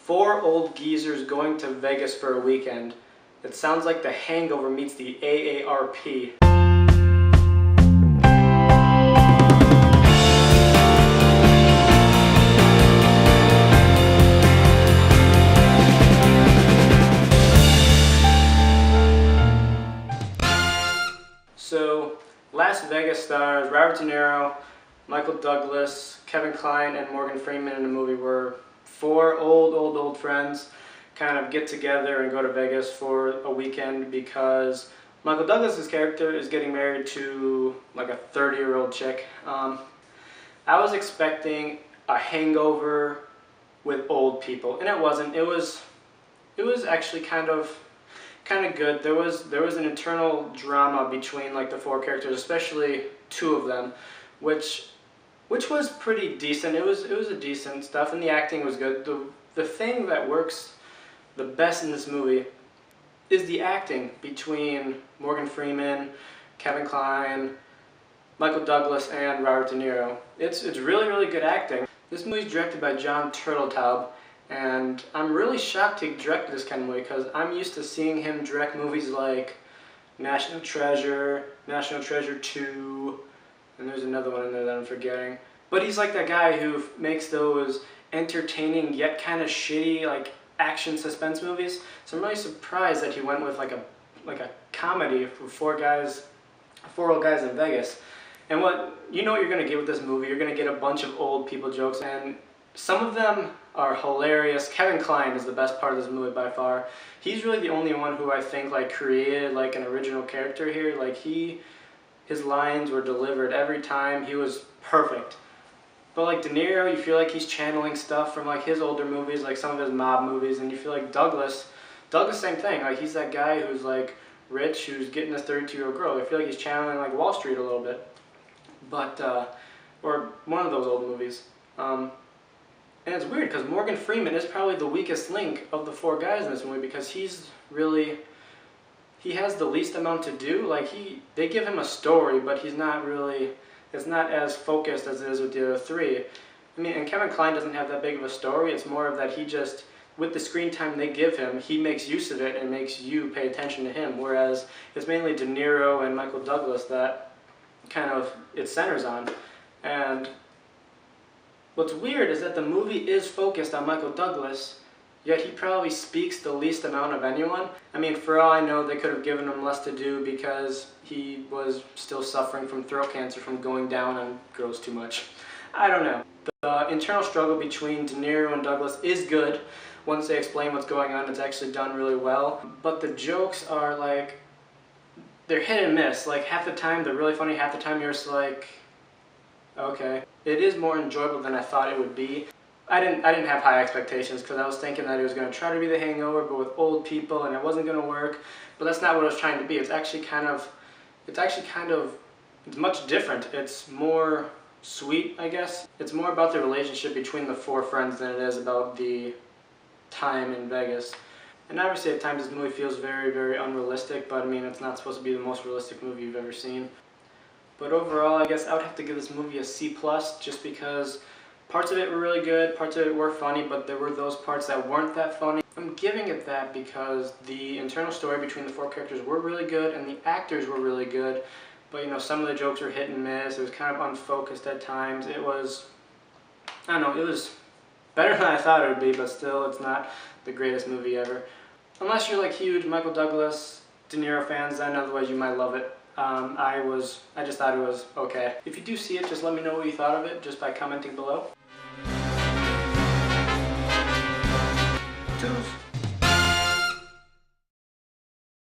Four old geezers going to Vegas for a weekend. It sounds like The Hangover meets the AARP. So, Las Vegas stars Robert De Niro, Michael Douglas, Kevin Kline, and Morgan Freeman in the movie were four old friends kind of get together and go to Vegas for a weekend because Michael Douglas's character is getting married to like a 30-year-old chick. I was expecting a Hangover with old people, and it wasn't. It was actually kind of good. There was an internal drama between like the four characters, especially two of them, which was pretty decent. It was a decent stuff, and the acting was good. The thing that works the best in this movie is the acting between Morgan Freeman, Kevin Kline, Michael Douglas, and Robert De Niro. It's really good acting. This movie's directed by John Turteltaub, and I'm really shocked he directed this kind of movie because I'm used to seeing him direct movies like National Treasure 2, and there's another one in there that I'm forgetting. But he's like that guy who makes those entertaining yet kind of shitty like action suspense movies. So I'm really surprised that he went with like a comedy for four old guys in Vegas. And what you're gonna get with this movie, you're gonna get a bunch of old people jokes, and some of them are hilarious. Kevin Kline is the best part of this movie by far. He's really the only one who I think like created like an original character here. Like his lines were delivered every time. He was perfect. But like De Niro, you feel like he's channeling stuff from like his older movies, like some of his mob movies, and you feel like Douglas, same thing. Like he's that guy who's like rich, who's getting this 32-year-old girl. I feel like he's channeling like Wall Street a little bit, but or one of those old movies. And it's weird because Morgan Freeman is probably the weakest link of the four guys in this movie because he has the least amount to do. Like they give him a story, but he's not really. It's not as focused as it is with the other three. I mean, and Kevin Kline doesn't have that big of a story. It's more of that he just, with the screen time they give him, he makes use of it and makes you pay attention to him. Whereas it's mainly De Niro and Michael Douglas that kind of it centers on. And what's weird is that the movie is focused on Michael Douglas, yet he probably speaks the least amount of anyone. I mean, for all I know, they could have given him less to do because he was still suffering from throat cancer from going down on girls too much. I don't know. The internal struggle between De Niro and Douglas is good. Once they explain what's going on, it's actually done really well. But the jokes are like, they're hit and miss. Like half the time they're really funny, half the time you're just like, okay. It is more enjoyable than I thought it would be. I didn't have high expectations because I was thinking that it was going to try to be The Hangover but with old people and it wasn't going to work. But that's not what it was trying to be. It's much different. It's more sweet, I guess. It's more about the relationship between the four friends than it is about the time in Vegas. And obviously at times this movie feels very unrealistic, but I mean it's not supposed to be the most realistic movie you've ever seen. But overall, I guess I would have to give this movie a C+, just because parts of it were really good, parts of it were funny, but there were those parts that weren't that funny. I'm giving it that because the internal story between the four characters were really good and the actors were really good, but some of the jokes were hit and miss. It was kind of unfocused at times. It was, I don't know, it was better than I thought it would be, but still it's not the greatest movie ever. Unless you're like huge Michael Douglas, De Niro fans, then otherwise you might love it. I just thought it was okay. If you do see it, just let me know what you thought of it just by commenting below.